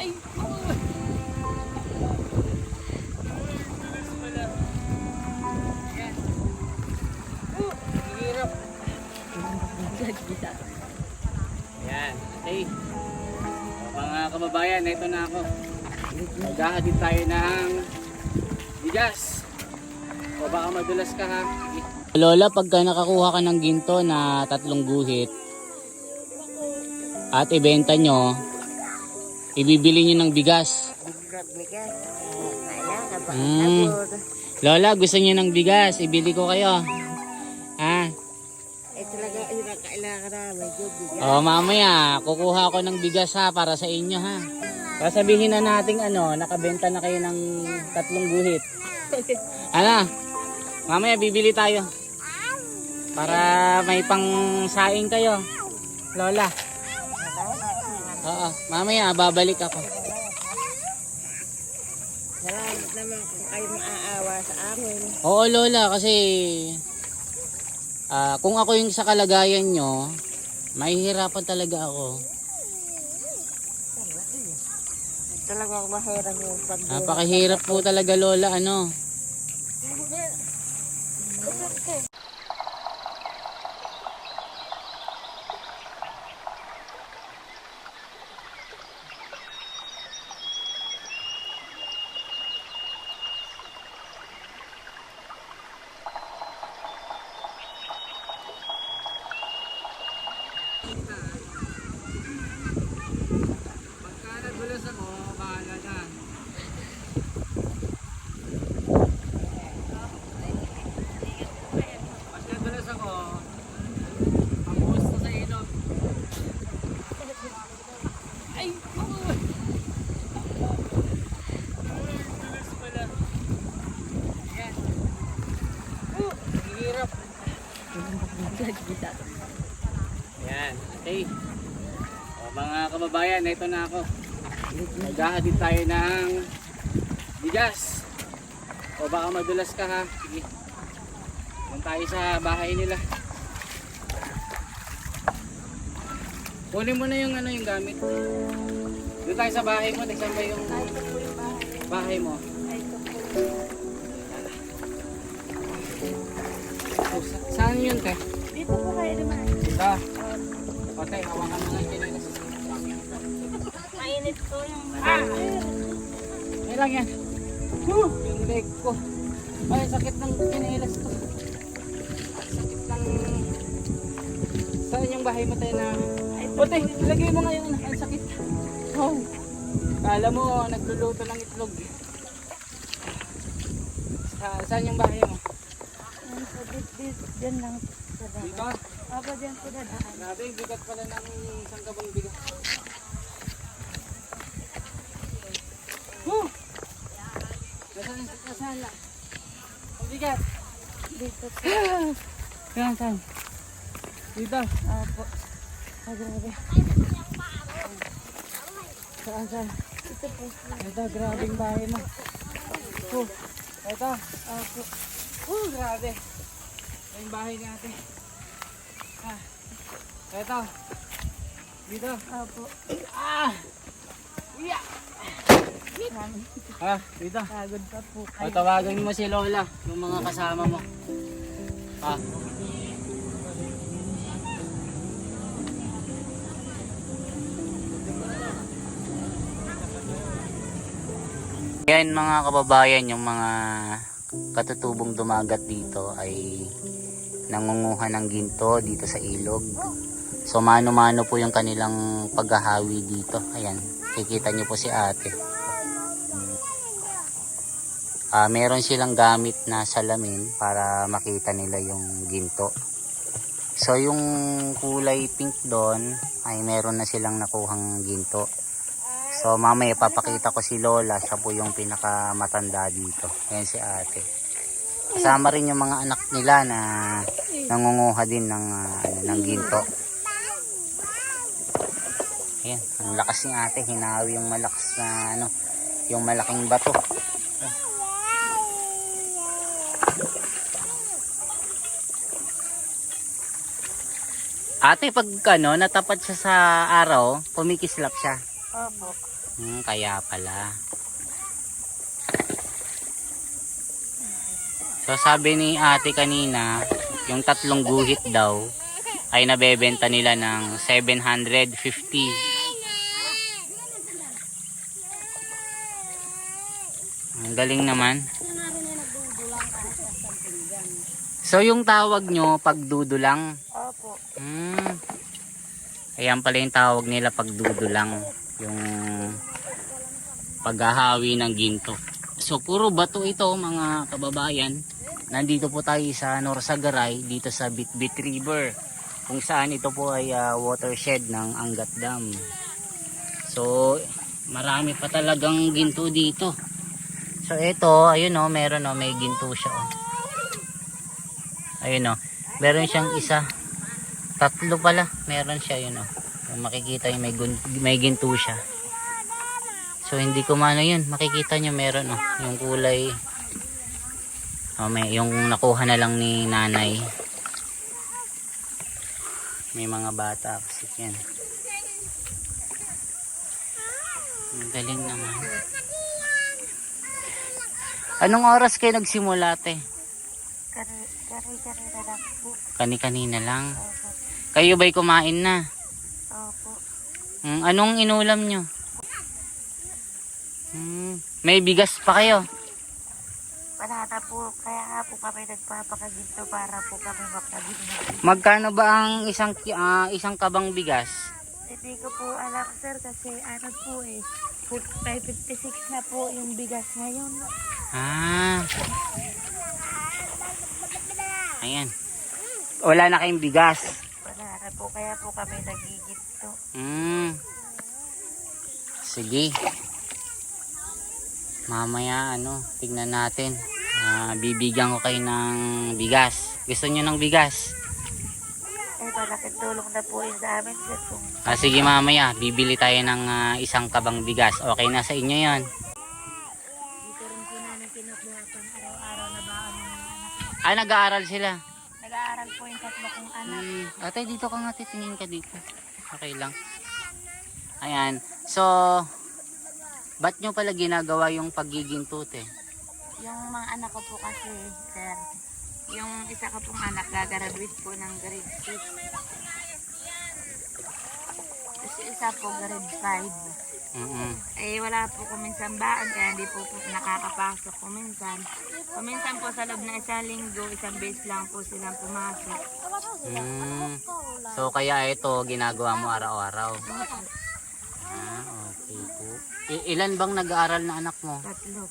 Ay! Oh. Bilis pala. Yan. Hirap. Yan. Okay. Mga kababayan, ito na ako. Maghahatid tayo ng bigas. O baka madulas ka ha. Lola, pagka nakakuha ka ng ginto na 3 guhit at ibenta nyo, ibibili nyo ng bigas. Lola, gusto nyo ng bigas, ibili ko kayo. Ha? Talaga yung kailangan namin yung bigas. O mamaya, kukuha ako ng bigas ha, para sa inyo ha. Sasabihin na natin nakabenta na kayo ng 3 guhit. Ano? Mamaya bibili tayo. Para may pang saing kayo. Lola. Oo, mamaya babalik ako. Salamat naman kung kayo maaawa sa amin. Oo Lola, kasi kung ako yung sa kalagayan nyo, mahihirapan talaga ako. Talagang mahirap yung pagbuhay. Napakahirap po talaga Lola, Pagka nagulas ako, bahala na. Pag nagulas ako, pag-uwas ko sa ilog. Ay! Oh. Bilis pala. Yan. Hirap. Yan. Okay. O, mga kababayan, ito na ako. Maghahatid tayo ng bigas. O baka madulas ka ha. Sige. Doon tayo sa bahay nila. Kunin mo na yung yung gamit. Doon tayo sa bahay mo. Saan ba yung bahay mo? Oh, saan yun te? Dito po kayo naman. Dito. O te, hawakan mo lang yun. Mainit po yung... May lang yan. Yung leg ko. Ay, sakit ng kinilas ko. Sakit ng... Saan yung bahay mo tayo na... Ote, ilagay mo ngayon. Ang sakit. Oh. Kala mo, nagluluto ng itlog. Saan yung bahay mo? Diyan lang. Dito? Opo, diyan po dadaan. Grabe, bigat pala ng isang kabang bigat. Nasaan lang? Ang bigat. Dito po. Saan? Dito. Opo. Ay, grabe. Saan? Ito po. Ito, grabing bahay mo. Ito. Opo. Grabe. Ito yung bahay natin. Ito. Dito. Opo. Yeah. Dito. Pagod pa po O, kayo. tawagan mo si Lola, yung mga kasama mo. Yan mga kababayan, yung mga katutubong dumagat dito ay nangunguha ng ginto dito sa ilog. So mano-mano po yung kanilang paghahawi dito. Ayan, kikita nyo po si ate. Meron silang gamit na salamin para makita nila yung ginto. So yung kulay pink doon ay meron na silang nakuhang ginto. So mamaya papakita ko si Lola, siya po yung pinakamatanda dito. Ayan si ate. Kasama rin yung mga anak nila na nangunguha din ng ginto. Ayan, ang lakas ni ate, hinawi yung malakas na yung malaking bato. Ate, pag natapat siya sa araw, pumikislap siya. Opo. Kaya pala. So sabi ni ate kanina, yung 3 guhit daw ay nabebenta nila ng 750. Ang galing naman. So yung tawag nyo pagdudulang. Opo. Ayan pala yung tawag nila pagdudulang. Yung paghahawi ng ginto. So puro bato ito mga kababayan. Nandito po tayo sa Norsagaray, dito sa Bitbit River, kung saan ito po ay watershed ng Angat Dam. So marami pa talagang ginto dito. So ito, ayun o, meron o, may ginto siya o. Ayun o, meron siyang isa, 3 pala, meron siya, yun o. Kung makikita yung may ginto siya. So hindi ko mano yun, makikita nyo meron o, yung kulay. May, yung nakuha na lang ni nanay. May mga bata kasi yan. Ang galing naman. Anong oras kayo nagsimula, te? Kari-kari na lang po. Kani-kanina lang. Opo. Kayo ba'y kumain na? Opo. Anong inulam nyo? May bigas pa kayo? Wala na po. Kaya nga po kami nagpapakaginto para po kami makaginto. Magkano ba ang isang kabang bigas? Hindi ko po alam, sir, kasi ano po eh. 556 na po yung bigas ngayon. Ayan. Wala na kayong bigas. Wala na po. Kaya po kami nagiginto. Sige. Mamaya tignan natin. Bibigyan ko kayo ng bigas. Gusto nyo ng bigas? Malaking tulong na po yun sa amin, sir. Sige mamaya, bibili tayo ng isang kabang bigas. Okay na sa inyo yon. Dito rin po namin kinukuha pang araw-araw na baon ng anak. Nag-aaral sila. Nag-aaral po yung 3 kong anak. Ate, dito ka nga, titingin ka dito. Okay lang. Ayan. So, ba't nyo pala ginagawa yung pagiging tute? Yung mga anak ko po kasi, sir, yung isa ko pong anak gagraduate po ng grade 6. Kasi isa po grade 5. Wala po kuminsan baon kaya hindi po nakakapasok kuminsan. Kuminsan po sa loob na isang linggo, isang beses lang po silang pumasok. So kaya ito ginagawa mo araw-araw? Okay po. Ilan bang nag-aaral na anak mo? 3 po.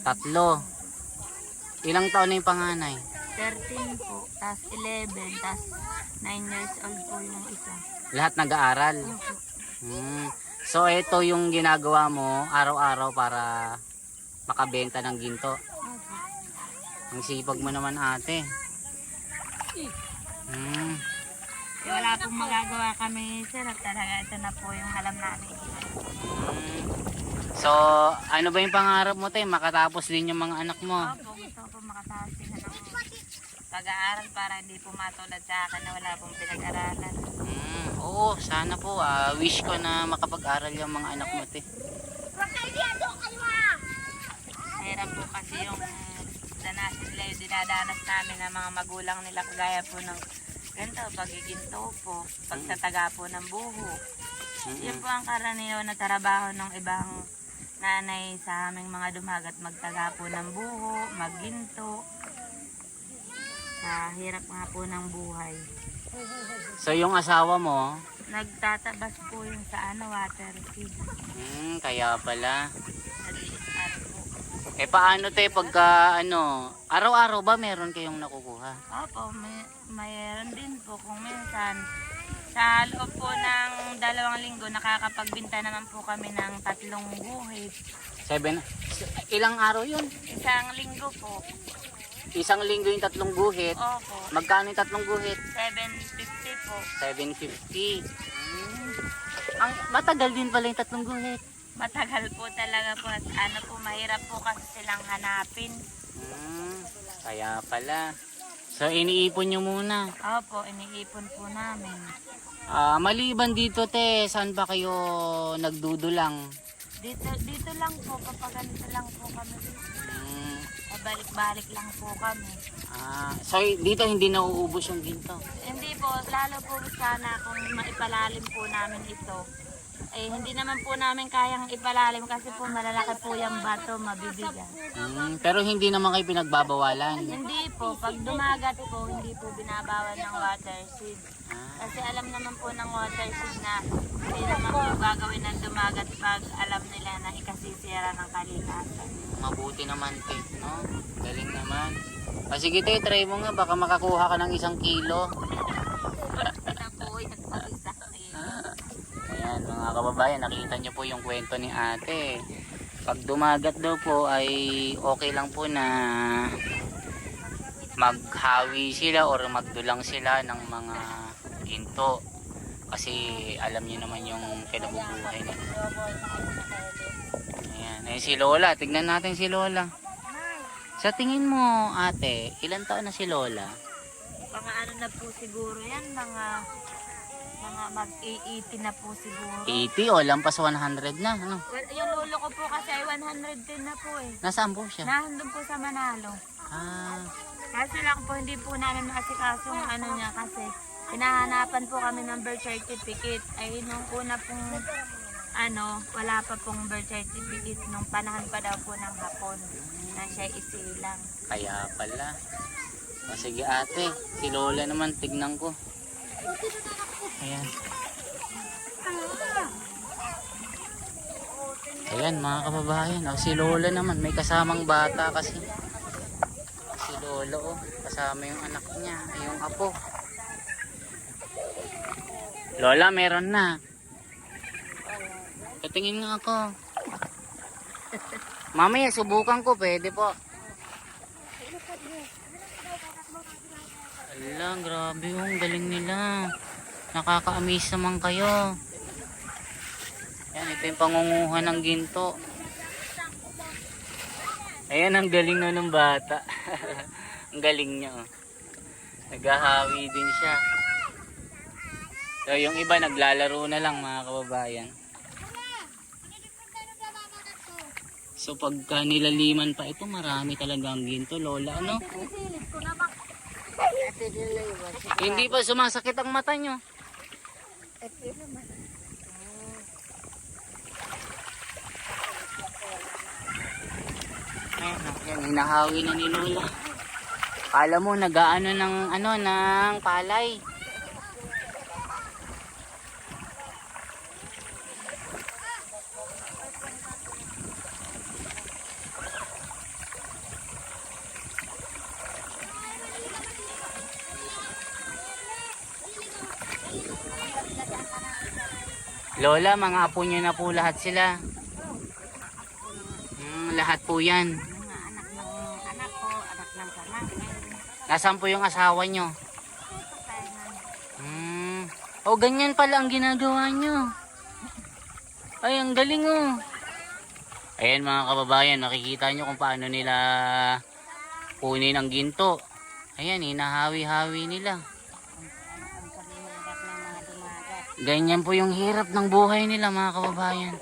3. Ilang taon na yung panganay? 13 po, tas 11, tas 9 years old po yung isa. Lahat nag-aaral? So ito yung ginagawa mo araw-araw para makabenta ng ginto? Ang sipag mo naman, ate. Wala pong magagawa kami, sir. Talaga ito na po yung alam namin. So ano ba yung pangarap mo, te? Makatapos din yung mga anak mo? Opo, gusto ko po makatapos din ng pag-aaral para hindi po matulad sa akin na wala pong pinag-aralan. Oo, sana po. Wish ko na makapag-aral yung mga anak mo, te. Mahirap po kasi yung danasin nila yung dinadanas namin ng mga magulang nila kagaya po ng ganito, pagiginto po, pagtataga po ng buho. Yun po ang karaniwan na trabaho ng ibang nanay sa aming mga dumagat, magtaga po ng buho, magginto. Hirap nga po ng buhay. So yung asawa mo? Nagtatabas po yung sa water feed. Kaya pala. Nag-iisat po. Paano te pagka araw-araw ba meron kayong nakukuha? Opo, mayroon din po kung minsan. Sa loob po ng 2 linggo, nakakapagbinta naman po kami ng 3 guhit. 7? Ilang araw yun? Isang linggo po. Isang linggo yung 3 guhit? Opo. Magkano yung 3 guhit? 750 po. 750. Ang matagal din pala yung 3 guhit. Matagal po talaga po. At mahirap po kasi silang hanapin. Kaya pala. So iniipon nyo muna? Opo, iniipon po namin. Maliban dito te, saan ba kayo nagdudulang? Dito lang po, kapag ganito lang po kami. Hmm. Balik-balik lang po kami. So dito hindi nauubos yung ginto. Hindi po, lalo po sana kung maipalalim po namin ito. Eh, hindi naman po namin kayang ipalalim kasi po malalaki po yung bato, mabibigat. Pero hindi naman kayo pinagbabawalan. Hindi po, pag dumagat po, hindi po binabawal ng water seed. Kasi alam naman po ng water seed na hindi naman po gagawin ng dumagat pag alam nila na ikasisira ng kalikasan. Mabuti naman, te, no? Galing naman. Sige, te, try mo nga. Baka makakuha ka ng 1 kilo. Ito po, nagpag-isa. Ayan, mga kababayan, nakita nyo po yung kwento ni ate. Pag dumagat daw po ay okay lang po na maghawi sila or magdulang sila ng mga ginto. Kasi alam niyo naman yung kinabubuhay nila. Ayan si Lola. Tignan natin si Lola. Sa tingin mo, ate, ilan taon na si Lola? Mga ano na po siguro yan, mga mag-80 na po siguro. 80 o lampas 100 na, ano? Well, yung lolo ko po kasi ay 110 na po eh. Nasaan po siya? Nandun po sa Manalo. Kasi lang po hindi po namin maasikaso yung ano niya kasi hinahanapan po kami ng birth certificate. Ay nung una pong ano, wala pa pong birth certificate nung panahon pa daw po ng hapon na siya isilang. Kaya pala. Sige ate, si Lola naman, tignan ko. Ayan. Ayan mga kababayan. Si Lola naman, may kasamang bata kasi. Si Lola kasama yung anak niya, yung apo. Lola, meron na. Patingin nga ako. Mamaya, subukan ko, pwede po. Ala, grabe yung galing nila. Nakaka-amaze naman kayo. Yan, ito yung pangunguha ng ginto. Ayan, ang galing na ng bata. Ang galing niya. Naghahawi din siya. So, yung iba naglalaro na lang mga kababayan. So, pagka nilaliman pa ito, marami talagang ginto, Lola, ano? Hindi ba sumasakit ang mata nyo? Ayan, hinahawi na ni Lola. Kala mo nag-aano ng palay. Lola, mga apo nyo na po lahat sila. Lahat po yan. Mga anak ko, anak ng pamangkin. Nasaan po yung asawa nyo? Oh, ganyan pala ang ginagawa nyo. Ay, ang galing oh. Ayan mga kababayan, nakikita nyo kung paano nila kunin ang ginto. Ayan, hinahawi-hawi nila. Ganyan po yung hirap ng buhay nila mga kababayan.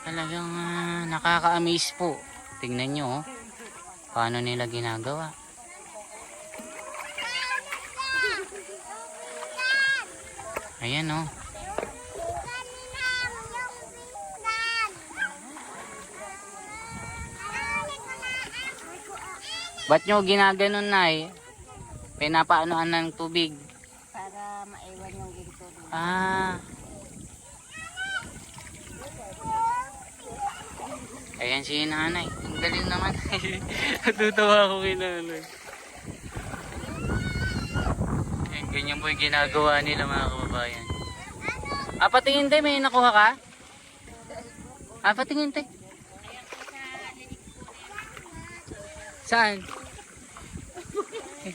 Talagang nakaka-amaze po. Tingnan nyo oh, paano nila ginagawa. Ayan oh. Ba't nyo ginaganon na eh? Pinapaanoan ng tubig. Para maiwan yung ginto. Ayan si nanay. Ang galing naman. Natutuwa ako kay nanay. Ayan, ganyan po yung ginagawa nila mga kababayan. Patingin tayo, may nakuha ka? Patingin tayo. Saan?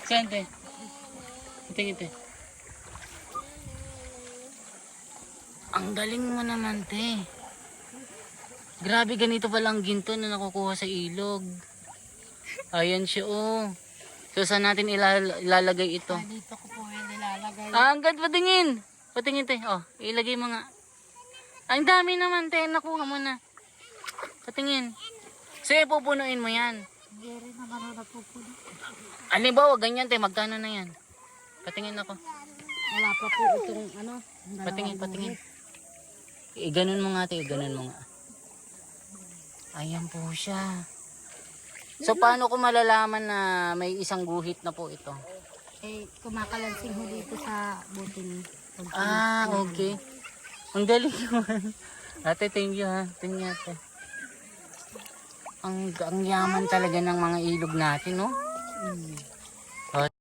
Saan tayo? Patingin tayo. Ang galing mo naman te. Grabe, ganito palang ginto na nakukuha sa ilog. Ayan siya oh. So saan natin ilalagay ito? Dito ko po yan nilalagay. Ang ganda, patingin. Patingin tayo. Oh, ilagay mo nga. Ang dami naman, te. Nakuha mo na. Patingin. Sige, pupunuin mo yan. Hindi rin naman ako napupuno. Halimbawa, ganyan, te. Magkano na yan? Patingin ako. Wala pa po itong ano. Patingin. Ganun mo nga, te. Ganun mo nga. Ayan po siya. So, paano ko malalaman na may isang guhit na po ito? Eh, kumakalansing ho dito sa buting. Ah, okay. Ang galing naman. Ate, thank you ha. Tingnan ate. Ang yaman talaga ng mga ilog natin, no?